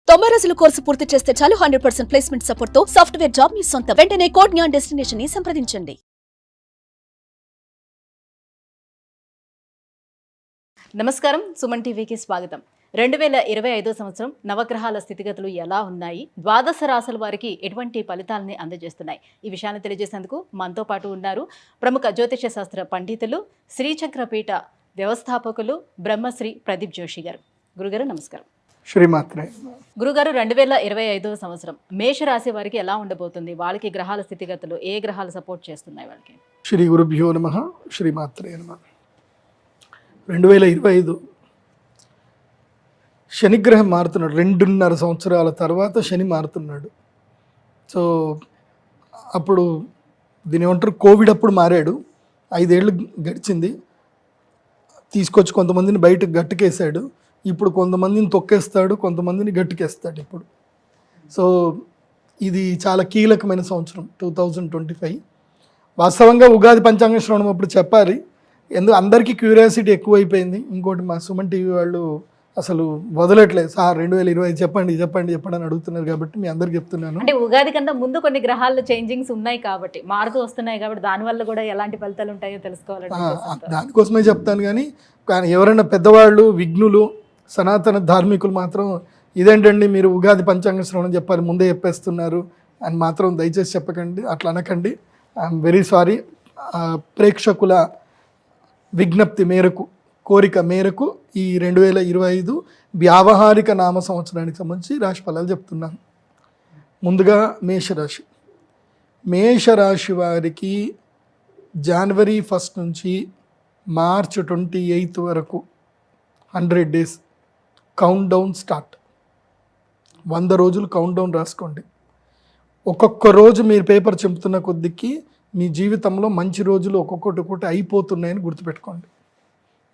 90 రోజుల కోర్సు పూర్తి చేస్తే చాలు 100% ప్లేస్మెంట్ సపోర్ట్ తో సాఫ్ట్వేర్ జాబ్ మీ సొంతం. వెంటనే కోడ్ జ్ఞాన్ డెస్టినేషన్ ని సంప్రదించండి. నమస్కారం, సుమన్ టీవీకి స్వాగతం. 2025 సంవత్సరం నవగ్రహాల స్థితిగతులు ఎలా ఉన్నాయి, ద్వాదశ రాశుల వారికి ఎటువంటి ఫలితాలని అందజేస్తున్నాయి, ఈ విషయాన్ని తెలియజేసేందుకు మనతో పాటు ఉన్నారు ప్రముఖ జ్యోతిష శాస్త్ర పండితులు, శ్రీచక్రపీఠ వ్యవస్థాపకులు బ్రహ్మశ్రీ ప్రదీప్ జోషి గారు. గురుగారు నమస్కారం. శ్రీమాత్రే. గురుగారు, 2025 సంవత్సరం మేషరాశి వారికి ఎలా ఉండబోతుంది? వాళ్ళకి గ్రహాల స్థితిగతులు ఏ గ్రహాలు సపోర్ట్ చేస్తున్నాయి వాళ్ళకి? శ్రీ గురుభ్యో నమః. శ్రీమాత్రే నమః. 2025 శనిగ్రహం మారుతున్నాడు. 2.5 సంవత్సరాల తర్వాత శని మారుతున్నాడు. సో అప్పుడు దీని ఏమంటారు, కోవిడ్ అప్పుడు మారాడు. 5 ఏళ్ళు గడిచింది. తీసుకొచ్చి కొంతమందిని బయటకు గట్టుకేసాడు. ఇప్పుడు కొంతమందిని తొక్కేస్తాడు, కొంతమందిని గట్టుకేస్తాడు ఇప్పుడు. సో ఇది చాలా కీలకమైన సంవత్సరం 2025. వాస్తవంగా ఉగాది పంచాంగ శ్రవణం అప్పుడు చెప్పాలి, అందరికీ క్యూరియాసిటీ ఎక్కువైపోయింది. ఇంకోటి మా సుమన్ టీవీ వాళ్ళు అసలు వదలట్లేదు. సార్ 2025 చెప్పండి చెప్పండి చెప్పండి అని అడుగుతున్నారు. కాబట్టి మీ అందరికి చెప్తున్నాను. అంటే ఉగాది కన్నా ముందు కొన్ని గ్రహాల్లో చేంజింగ్స్ ఉన్నాయి కాబట్టి, మారుతూ వస్తున్నాయి కాబట్టి దానివల్ల కూడా ఎలాంటి ఫలితాలు ఉంటాయో తెలుసుకోవాలంటే దానికోసమే చెప్తాను. కానీ ఎవరైనా పెద్దవాళ్ళు, విఘ్నులు, సనాతన ధార్మికులు మాత్రం ఇదేంటండి మీరు ఉగాది పంచాంగ శ్రవణం చెప్పాలి ముందే చెప్పేస్తున్నారు అని మాత్రం దయచేసి చెప్పకండి, అట్లా అనకండి. I'm very sorry. ప్రేక్షకుల విజ్ఞప్తి మేరకు, కోరిక మేరకు ఈ 2025 వ్యావహారిక నామ సంవత్సరానికి సంబంధించి రాశి ఫలాలు చెప్తున్నాను. ముందుగా మేషరాశి. మేషరాశి వారికి జనవరి 1 నుంచి మార్చ్ 28 వరకు 100 days కౌంట్ డౌన్ స్టార్ట్. 100 రోజులు కౌంట్ డౌన్ రాసుకోండి. ఒక్కొక్క రోజు మీరు పేపర్ చెంపుతున్న కొద్దికి మీ జీవితంలో మంచి రోజులు ఒక్కొక్కటి అయిపోతున్నాయని గుర్తుపెట్టుకోండి.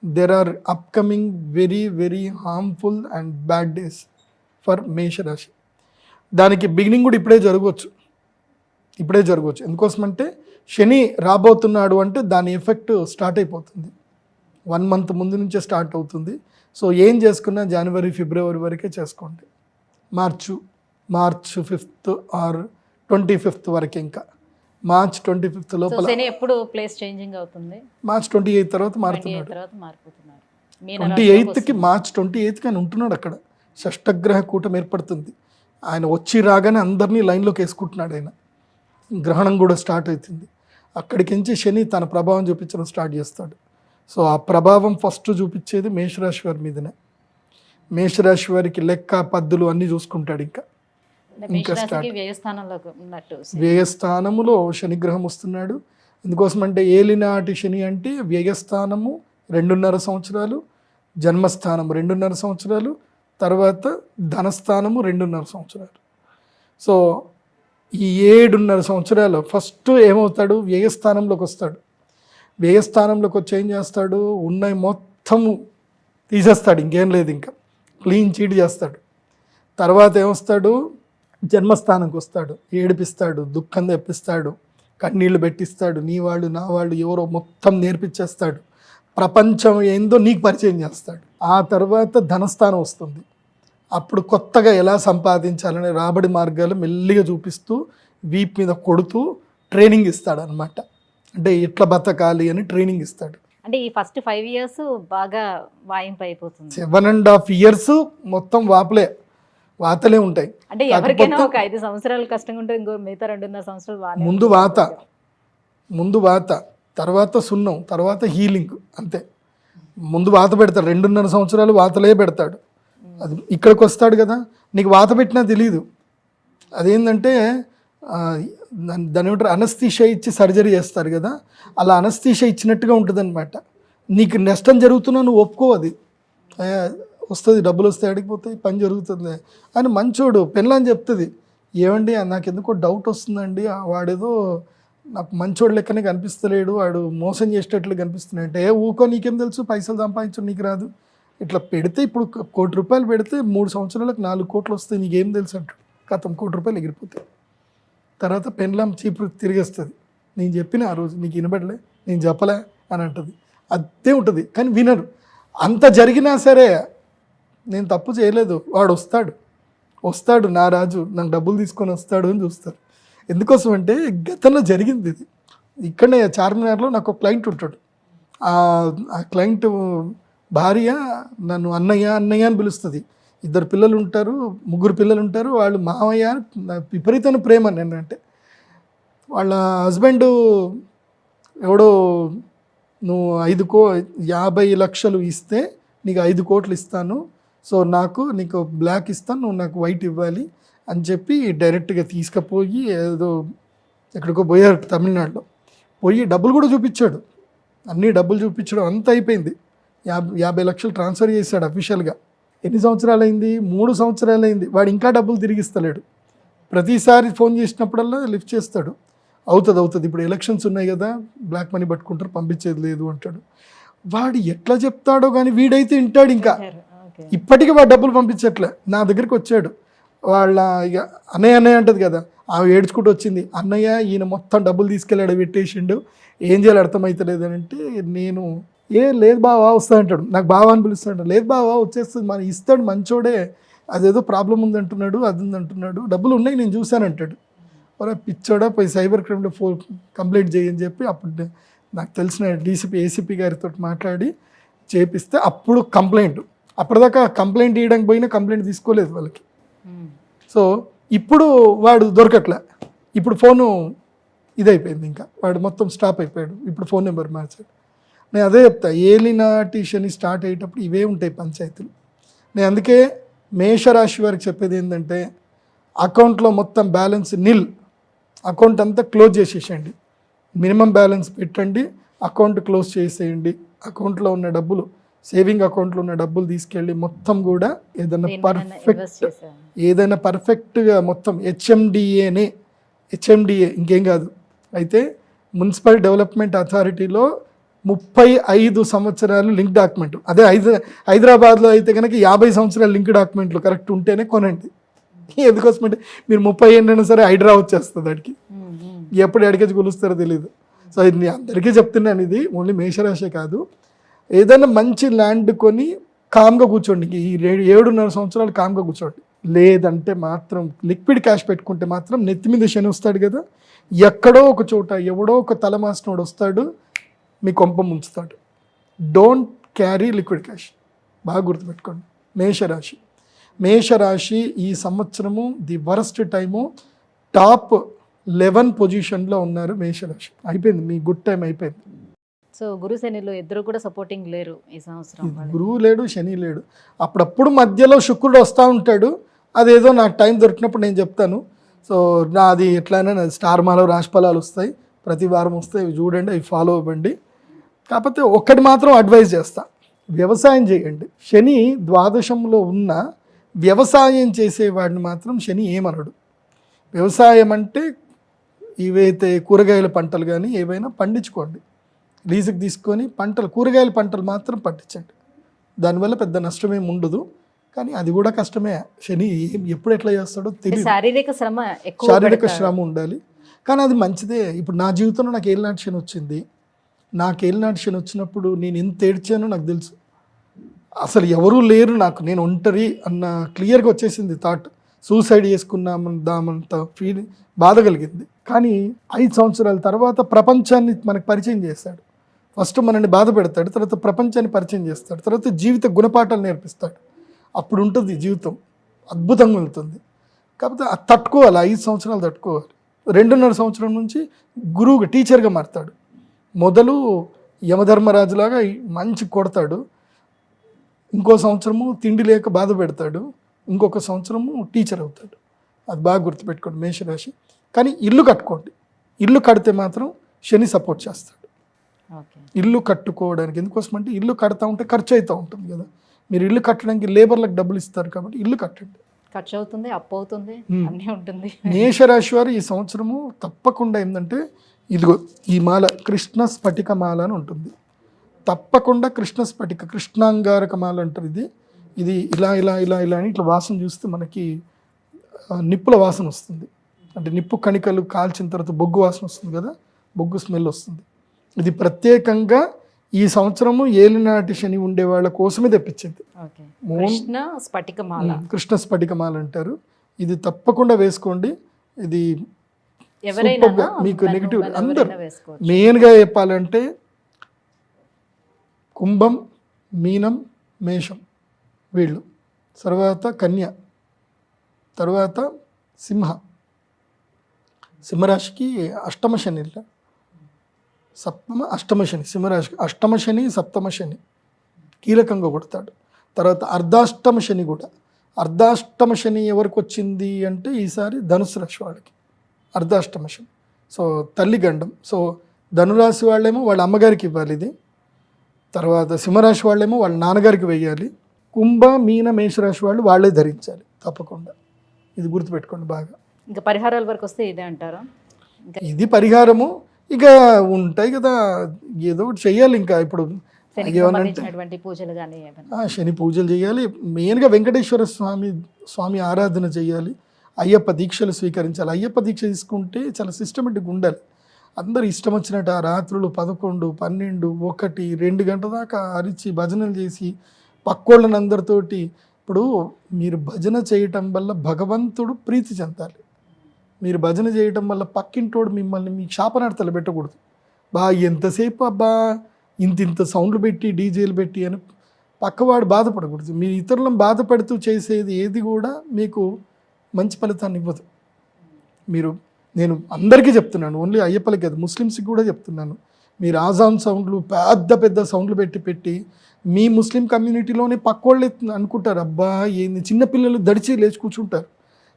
There are upcoming very very harmful and bad days for మేషరాశి. దానికి బిగినింగ్ కూడా ఇప్పుడే జరగవచ్చు. ఎందుకోసమంటే శని రాబోతున్నాడు అంటే దాని ఎఫెక్ట్ స్టార్ట్ అయిపోతుంది. 1 month ముందు నుంచే స్టార్ట్ అవుతుంది. సో ఏం చేసుకున్నా జనవరి, ఫిబ్రవరి వరకే చేసుకోండి. మార్చ్ 5th ఆర్ 25th వరకే. ఇంకా మార్చ్ 25th లోపల ఎప్పుడు ప్లేస్ చేంజింగ్ అవుతుంది. మార్చ్ 28 తర్వాత మారుతున్నాడు. 28కి మార్చ్ 28కి ఆయన ఉంటున్నాడు అక్కడ. షష్టగ్రహ కూటం ఏర్పడుతుంది. ఆయన వచ్చి రాగానే అందరినీ లైన్లోకి వేసుకుంటున్నాడు. ఆయన గ్రహణం కూడా స్టార్ట్ అవుతుంది. అక్కడికించి శని తన ప్రభావం చూపించడం స్టార్ట్ చేస్తాడు. సో ఆ ప్రభావం ఫస్ట్ చూపించేది మేషరాశి వారి మీదనే. మేషరాశి వారికి లెక్క, పద్దులు అన్నీ చూసుకుంటాడు. ఇంకా స్టార్ట్ వ్యయస్థానములో శనిగ్రహం వస్తున్నాడు. ఎందుకోసమంటే ఏలినాటి శని అంటే వ్యయస్థానము 2.5 సంవత్సరాలు, జన్మస్థానం 2.5 సంవత్సరాలు, తర్వాత ధనస్థానము 2.5 సంవత్సరాలు. సో ఈ 7.5 సంవత్సరాలు ఫస్ట్ ఏమవుతాడు, వ్యయస్థానంలోకి వస్తాడు. వ్యయస్థానంలోకి వచ్చి ఏం చేస్తాడు, ఉన్నాయి మొత్తము తీసేస్తాడు. ఇంకేం లేదు, ఇంకా క్లీన్ చీట్ చేస్తాడు. తర్వాత ఏమొస్తాడు, జన్మస్థానంకి వస్తాడు. ఏడిపిస్తాడు, దుఃఖం తెప్పిస్తాడు, కన్నీళ్లు పెట్టిస్తాడు. నీ వాళ్ళు నా వాళ్ళు ఎవరో మొత్తం నేర్పించేస్తాడు. ప్రపంచం ఏందో నీకు పరిచయం చేస్తాడు. ఆ తర్వాత ధనస్థానం వస్తుంది. అప్పుడు కొత్తగా ఎలా సంపాదించాలనే రాబడి మార్గాలు మెల్లిగా చూపిస్తూ వీప్ మీద కొడుతూ ట్రైనింగ్ ఇస్తాడు అనమాట. అంటే ఎట్లా బతకాలి అని ట్రైనింగ్ ఇస్తాడు. అంటే ఈ ఫస్ట్ 5 years బాగా వాయింపు అయిపోతుంది. 7.5 years మొత్తం వాతలే ఉంటాయి. అంటే ఎవరికైనా ఒక 5 సంవత్సరాలు కష్టంగా ఉంటుంది, ఇంకో మిగతా 2.5 సంవత్సరాలు ముందు వాత, తర్వాత సున్నం, తర్వాత హీలింగ్. అంతే. ముందు వాత పెడతాడు. 2.5 సంవత్సరాలు వాతలే పెడతాడు. అది ఇక్కడికి వస్తాడు కదా, నీకు వాత పెట్టినా తెలియదు. అదేంటంటే దాని ఏమంటారు, అనస్థీషియా ఇచ్చి సర్జరీ చేస్తారు కదా, అలా అనస్థీషియా ఇచ్చినట్టుగా ఉంటుంది అనమాట. నీకు నష్టం జరుగుతున్నా నువ్వు ఒప్పుకో, అది వస్తుంది, డబ్బులు వస్తాయి, అడిగిపోతాయి, పని జరుగుతుంది అని మంచోడు. పెళ్ళని చెప్తుంది, ఏమండి నాకు ఎందుకో డౌట్ వస్తుందండి, వాడేదో నాకు మంచోడు లెక్కనే కనిపిస్తలేడు, వాడు మోసం చేసేటట్లు కనిపిస్తున్నాడు అంటే, ఊకో నీకేం తెలుసు, పైసలు సంపాదించడం నీకు రాదు. ఇట్లా పెడితే ఇప్పుడు ₹1 కోటి పెడితే 3 సంవత్సరాలకు 4 కోట్లు వస్తాయి, నీకేం తెలుసు అంటాడు. కథం ₹1 కోటి ఎగిరిపోతాయి. తర్వాత పెన్లాం చీపు తిరిగేస్తుంది. నేను చెప్పిన ఆ రోజు నీకు వినబడలే, నేను చెప్పలే అని అంటుంది. అదే ఉంటుంది. కానీ వినరు. అంత జరిగినా సరే నేను తప్పు చేయలేదు, వాడు వస్తాడు, వస్తాడు నా రాజు నాకు డబ్బులు తీసుకొని వస్తాడు అని చూస్తారు. ఎందుకోసం అంటే గతంలో జరిగింది ఇది. ఇక్కడనే చార్మినార్లో నాకు ఒక క్లయింట్ ఉంటాడు. ఆ క్లయింట్ భార్య నన్ను అన్నయ్య అన్నయ్య అని పిలుస్తుంది. 2 పిల్లలు ఉంటారు, 3 పిల్లలు ఉంటారు. వాళ్ళు మామయ్య విపరీతమైన ప్రేమ నేనంటే. వాళ్ళ హస్బెండ్ ఎవడో నువ్వు 50 లక్షలు ఇస్తే నీకు 5 కోట్లు ఇస్తాను, సో నీకు బ్లాక్ ఇస్తాను, నువ్వు నాకు వైట్ ఇవ్వాలి అని చెప్పి డైరెక్ట్గా తీసుకుపోయి ఏదో ఎక్కడికో పోయారు తమిళనాడులో. పోయి డబ్బులు కూడా చూపించాడు, అన్ని డబ్బులు చూపించడం అంతా అయిపోయింది. 50 లక్షలు ట్రాన్స్ఫర్ చేశాడు అఫీషియల్గా. ఎన్ని సంవత్సరాలు అయింది? 3 సంవత్సరాలు అయింది. వాడు ఇంకా డబ్బులు తిరిగిస్తలేడు. ప్రతిసారి ఫోన్ చేసినప్పుడల్లా లిఫ్ట్ చేస్తాడు, అవుతుంది ఇప్పుడు ఎలక్షన్స్ ఉన్నాయి కదా, బ్లాక్ మనీ పట్టుకుంటారు, పంపించేది లేదు అంటాడు. వాడు ఎట్లా చెప్తాడో కానీ వీడైతే వింటాడు. ఇంకా ఇప్పటికీ వాడు డబ్బులు పంపించట్లే. నా దగ్గరికి వచ్చాడు, వాళ్ళ ఇక అన్నయ్య అంటది కదా, ఆమె ఏడ్చుకుంటూ వచ్చింది, అన్నయ్య ఈయన మొత్తం డబ్బులు తీసుకెళ్ళాడు, పెట్టేసిండు, ఏం చేయాలి అర్థమవుతలేదు అని అంటే, నేను లేదు బావా వస్తా అంటాడు. నాకు బావా అని పిలుస్తాడు. లేదు బావా వచ్చేస్తుంది, మన ఇస్తాడు మంచోడే, అదేదో ప్రాబ్లం ఉందంటున్నాడు, అది ఉందంటున్నాడు, డబ్బులు ఉన్నాయి నేను చూశానంటాడు. ఒరే పిచ్చోడా, పోయి సైబర్ క్రైమ్లో కంప్లైంట్ చేయని చెప్పి అప్పుడు నాకు తెలిసిన డీసీపీ ఏసీపీ గారితో మాట్లాడి చేపిస్తే అప్పుడు కంప్లైంట్. అప్పటిదాకా కంప్లైంట్ ఇవ్వడానికి పోయినా కంప్లైంట్ తీసుకోలేదు వాళ్ళకి. సో ఇప్పుడు వాడు దొరకట్లే. ఇప్పుడు ఫోను ఇదైపోయింది, ఇంకా వాడు మొత్తం స్టాప్ అయిపోయాడు. ఇప్పుడు ఫోన్ నెంబర్ మార్చాడు. నేను అదే చెప్తా, ఏలినాటి శని స్టార్ట్ అయ్యేటప్పుడు ఇవే ఉంటాయి పంచాయతీలు. నేను అందుకే మేషరాశి వారికి చెప్పేది ఏంటంటే, అకౌంట్లో మొత్తం బ్యాలెన్స్ నిల్, అకౌంట్ అంతా క్లోజ్ చేసేసేయండి, మినిమం బ్యాలెన్స్ పెట్టండి, అకౌంట్ క్లోజ్ చేసేయండి. అకౌంట్లో ఉన్న డబ్బులు, సేవింగ్ అకౌంట్లో ఉన్న డబ్బులు తీసుకెళ్ళి మొత్తం కూడా ఏదైనా పర్ఫెక్ట్గా మొత్తం హెచ్ఎండిఏ ఇంకేం కాదు. అయితే మున్సిపల్ డెవలప్మెంట్ అథారిటీలో 35 సంవత్సరాలు లింక్ డాక్యుమెంట్. అదే హైదరాబాద్లో అయితే కనుక 50 సంవత్సరాల లింక్ డాక్యుమెంట్లు కరెక్ట్ ఉంటేనే కొనండి. ఎందుకోసం అంటే మీరు 30 ఏళ్ళైనా సరే హైడ్రా వచ్చేస్తుంది వాడికి, ఎప్పుడు ఎడకేసి కొలుస్తారో తెలియదు. సో ఇది అందరికీ చెప్తున్నాను, ఇది ఓన్లీ మేషరాశే కాదు. ఏదైనా మంచి ల్యాండ్ కొని కామ్గా కూర్చోండి, ఈ 7.5 సంవత్సరాలు కామ్గా కూర్చోండి. లేదంటే మాత్రం లిక్విడ్ క్యాష్ పెట్టుకుంటే మాత్రం నెత్తి మీద శని వస్తాడు కదా, ఎక్కడో ఒక చోట ఎవడో ఒక తలమాసినోడు వస్తాడు, మీ కొంప ముంచుతాడు. డోంట్ క్యారీ లిక్విడ్ క్యాష్, బాగా గుర్తుపెట్టుకోండి. మేషరాశి ఈ సంవత్సరము ది వరస్ట్ టైము, టాప్ 11 పొజిషన్లో ఉన్నారు మేషరాశి. అయిపోయింది, మీ గుడ్ టైం అయిపోయింది. సో గురు శనిలో ఇద్దరు కూడా సపోర్టింగ్ లేరు ఈ సంవత్సరం. గురువు లేడు, శని లేడు. అప్పుడప్పుడు మధ్యలో శుక్రుడు వస్తూ ఉంటాడు, అదేదో నాకు టైం దొరికినప్పుడు నేను చెప్తాను. సో అది ఎట్లయినా స్టార్ మాలో రాశిఫలాలు వస్తాయి, ప్రతి వారం వస్తాయి, అవి చూడండి, అవి ఫాలో అవ్వండి. కాకపోతే ఒక్కటి మాత్రం అడ్వైజ్ చేస్తా, వ్యవసాయం చేయండి. శని ద్వాదశంలో ఉన్న వ్యవసాయం చేసేవాడిని మాత్రం శని ఏమనడు. వ్యవసాయం అంటే ఇవైతే కూరగాయల పంటలు కానీ ఏవైనా పండించుకోండి, లీజుకి తీసుకొని కూరగాయల పంటలు మాత్రం పండించండి. దానివల్ల పెద్ద నష్టమేమి ఉండదు, కానీ అది కూడా కష్టమే. శని ఎప్పుడు ఎట్లా చేస్తాడో తెలియదు. శారీరక శ్రమ ఉండాలి, కానీ అది మంచిదే. ఇప్పుడు నా జీవితంలో నాకు ఏలినాటి శని వచ్చింది. నాకు ఏలినాటి శని వచ్చినప్పుడు నేను ఎంత ఏడ్చానో నాకు తెలుసు. అసలు ఎవరూ లేరు నాకు, నేను ఒంటరి అన్న క్లియర్గా వచ్చేసింది థాట్. సూసైడ్ చేసుకున్నామంత ఫీలింగ్, బాధ కలిగింది. కానీ 5 సంవత్సరాల తర్వాత ప్రపంచాన్ని మనకు పరిచయం చేస్తాడు. ఫస్ట్ మనల్ని బాధ పెడతాడు, తర్వాత ప్రపంచాన్ని పరిచయం చేస్తాడు, తర్వాత జీవిత గుణపాఠాలు నేర్పిస్తాడు. అప్పుడు ఉంటుంది జీవితం, అద్భుతంగా ఉంటుంది. కాకపోతే అది తట్టుకోవాలి, 5 సంవత్సరాలు తట్టుకోవాలి. 2.5 సంవత్సరం నుంచి గురువుగా టీచర్గా మారుతాడు. మొదలు యమధర్మరాజులాగా మంచి కొడతాడు, ఇంకో సంవత్సరము తిండి లేక బాధ పెడతాడు, ఇంకొక సంవత్సరము టీచర్ అవుతాడు. అది బాగా గుర్తుపెట్టుకోండి మేషరాశి. కానీ ఇల్లు కట్టుకోండి, ఇల్లు కడితే మాత్రం శని సపోర్ట్ చేస్తాడు. ఇల్లు కట్టుకోవడానికి ఎందుకోసం అంటే ఇల్లు కడతా ఉంటే ఖర్చు అవుతూ ఉంటుంది కదా, మీరు ఇల్లు కట్టడానికి లేబర్లకు డబ్బులు ఇస్తారు కాబట్టి ఇల్లు కట్టండి. ఖర్చు అవుతుంది, అప్పు అవుతుంది, అన్నీ ఉంటుంది. మేషరాశి వారు ఈ సంవత్సరము తప్పకుండా ఏంటంటే, ఇదిగో ఈ మాల కృష్ణ స్ఫటిక మాల అని ఉంటుంది, తప్పకుండా కృష్ణాంగారక మాల అంటారు. ఇది ఇలా ఇలా ఇలా ఇలా అని ఇట్లా వాసన చూస్తే మనకి నిప్పుల వాసన వస్తుంది. అంటే నిప్పు కణికలు కాల్చిన తర్వాత బొగ్గు వాసన వస్తుంది కదా, బొగ్గు స్మెల్ వస్తుంది. ఇది ప్రత్యేకంగా ఈ సంవత్సరము ఏలినాటి శని ఉండే వాళ్ళ కోసమే తెప్పించింది. ఓకే. కృష్ణ స్ఫటికమాల. కృష్ణ స్ఫటికమాల అంటారు. ఇది తప్పకుండా వేసుకోండి. ఇది ఎవరైనా సూపర్గా మీకు నెగిటివ్ అందరు వేసుకోవచ్చు. మెయిన్గా చెప్పాలంటే కుంభం, మీనం, మేషం వీళ్ళు, తర్వాత కన్య, తర్వాత సింహరాశికి అష్టమ శని, అష్టమ శని, సింహరాశికి అష్టమ శని, సప్తమ శని కీలకంగా కొడతాడు. తర్వాత అర్ధాష్టమ శని కూడా. అర్ధాష్టమ శని ఎవరికి వచ్చింది అంటే ఈసారి ధనుసు రాశి వాళ్ళకి అర్ధాష్టమ శని. సో తల్లి గండం. సో ధనురాశి వాళ్ళేమో వాళ్ళ అమ్మగారికి ఇవ్వాలి ఇది, తర్వాత సింహరాశి వాళ్ళేమో వాళ్ళ నాన్నగారికి వేయాలి, కుంభ, మీన, మేషరాశి వాళ్ళు వాళ్ళే ధరించాలి తప్పకుండా. ఇది గుర్తుపెట్టుకోండి బాగా. ఇంకా పరిహారాల వరకు వస్తే ఇదే అంటారా? ఇది పరిహారము ఇక ఉంటాయి కదా, ఏదో ఒకటి చెయ్యాలి. ఇంకా ఇప్పుడు పూజలు కానీ శని పూజలు చేయాలి, మెయిన్గా వెంకటేశ్వర స్వామి ఆరాధన చేయాలి, అయ్యప్ప దీక్షలు స్వీకరించాలి. అయ్యప్ప దీక్ష తీసుకుంటే చాలా సిస్టమేటిక్గా ఉండాలి. అందరు ఇష్టం వచ్చినట్టు ఆ రాత్రులు 11, 12, 1, 2 గంటల దాకా అరిచి భజనలు చేసి పక్కోళ్ళని అందరితోటి. ఇప్పుడు మీరు భజన చేయటం వల్ల భగవంతుడు ప్రీతి చెందాలి. మీరు భజన చేయటం వల్ల పక్కింటోడు మిమ్మల్ని మీ శాపనార్థాలు పెట్టకూడదు. ఎంతసేపు అబ్బా ఇంత సౌండ్లు పెట్టి డీజేలు పెట్టి అని పక్కవాడు బాధపడకూడదు. మీరు ఇతరులను బాధపడుతూ చేసేది ఏది కూడా మీకు మంచి ఫలితాన్ని ఇవ్వదు. నేను అందరికీ చెప్తున్నాను, ఓన్లీ అయ్యప్పలకి కాదు, ముస్లిమ్స్కి కూడా చెప్తున్నాను. మీరు ఆజాన్ సౌండ్లు పెద్ద సౌండ్లు పెట్టి మీ ముస్లిం కమ్యూనిటీలోనే పక్కోళ్ళు అనుకుంటారు, అబ్బా ఏంది చిన్నపిల్లలు దడిచి లేచి కూర్చుంటారు,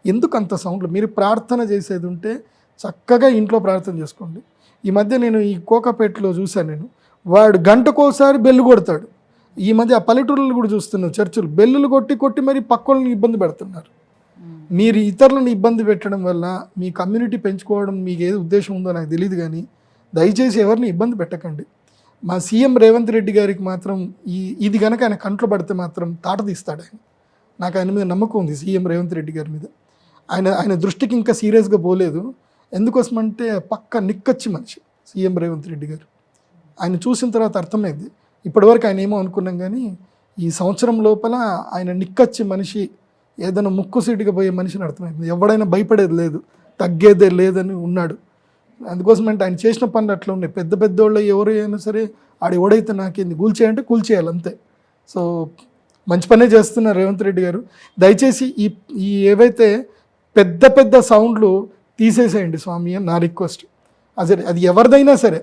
ఎందుకు అంత సౌండ్లు. మీరు ప్రార్థన చేసేది ఉంటే చక్కగా ఇంట్లో ప్రార్థన చేసుకోండి. ఈ మధ్య నేను ఈ కోకాపేటలో చూశాను, నేను వాడు గంటకోసారి బెల్లు కొడతాడు. ఈ మధ్య ఆ పల్లెటూరులు కూడా చూస్తున్నాను, చర్చిలు బెల్లులు కొట్టి మరి పక్కోళ్ళని ఇబ్బంది పెడుతున్నారు. మీరు ఇతరులను ఇబ్బంది పెట్టడం వల్ల మీ కమ్యూనిటీ పెంచుకోవడం మీకు ఏది ఉద్దేశం ఉందో నాకు తెలియదు, కానీ దయచేసి ఎవరిని ఇబ్బంది పెట్టకండి. మా సీఎం రేవంత్ రెడ్డి గారికి మాత్రం ఇది కనుక ఆయన కంట్లో పడితే మాత్రం తాట తీస్తాడు ఆయన. నాకు ఆయన మీద నమ్మకం ఉంది, సీఎం రేవంత్ రెడ్డి గారి మీద. ఆయన దృష్టికి ఇంకా సీరియస్గా పోలేదు. ఎందుకోసమంటే పక్క నిక్కచ్చి మనిషి సీఎం రేవంత్ రెడ్డి గారు. ఆయన చూసిన తర్వాత అర్థమైంది. ఇప్పటివరకు ఆయన ఏమో అనుకున్నాం, కానీ ఈ సంవత్సరం లోపల ఆయన నిక్కచ్చి మనిషి, ఏదైనా ముక్కుసీటుగా పోయే మనిషిని అర్థమైంది. ఎవడైనా భయపడేది లేదు, తగ్గేదే లేదని ఉన్నాడు. అందుకోసమంటే ఆయన చేసిన పనులు అట్లా ఉన్నాయి. పెద్దోళ్ళు ఎవరైనా సరే ఎవడైతే నాకేంది కూల్చేయంటే కూల్చేయాలి అంతే. సో మంచి పనే చేస్తున్నారు రేవంత్ రెడ్డి గారు. దయచేసి ఈ ఏవైతే పెద్ద సౌండ్లు తీసేసేయండి స్వామి అని నా రిక్వెస్ట్. అది ఎవరిదైనా సరే,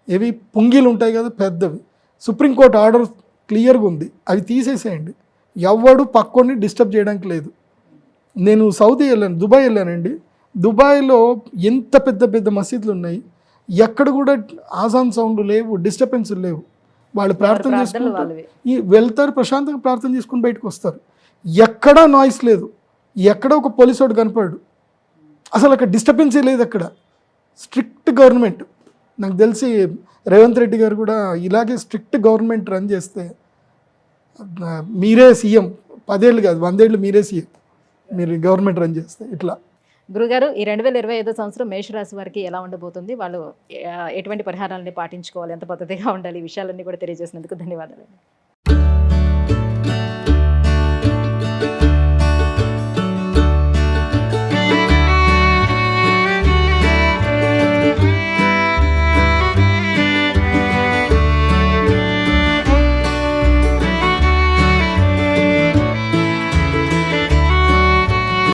ఏవి పుంగీలు ఉంటాయి కదా పెద్దవి, సుప్రీంకోర్టు ఆర్డర్ క్లియర్గా ఉంది, అవి తీసేసేయండి. ఎవడు పక్కోని డిస్టర్బ్ చేయడానికి లేదు. నేను సౌదీ వెళ్ళాను, దుబాయ్ వెళ్ళానండి. దుబాయ్లో ఎంత పెద్ద మసీదులు ఉన్నాయి, ఎక్కడ కూడా ఆజాన్ సౌండ్ లేవు, డిస్టర్బెన్స్లు లేవు. వాళ్ళు ప్రార్థన చేసుకుంటారు, వెళ్తారు, ప్రశాంతంగా ప్రార్థన చేసుకుని బయటకు వస్తారు. ఎక్కడా నాయిస్ లేదు, ఎక్కడ ఒక పోలీసు వాడు కనపడు, అసలు అక్కడ డిస్టర్బెన్సే లేదు. అక్కడ స్ట్రిక్ట్ గవర్నమెంట్. నాకు తెలిసి రేవంత్ రెడ్డి గారు కూడా ఇలాగే స్ట్రిక్ట్ గవర్నమెంట్ రన్ చేస్తే మీరే సీఎం, 10 ఏళ్ళు కాదు 100 ఏళ్ళు మీరే సీఎం, మీరు గవర్నమెంట్ రన్ చేస్తే. ఇట్లా గురుగారు, ఈ 2025 సంవత్సరం మేషరాశి వారికి ఎలా ఉండబోతుంది, వాళ్ళు ఎటువంటి పరిహారాలని పాటించుకోవాలి, ఎంత పద్ధతిగా ఉండాలి, ఈ విషయాలన్నీ కూడా తెలియజేసినందుకు ధన్యవాదాలు.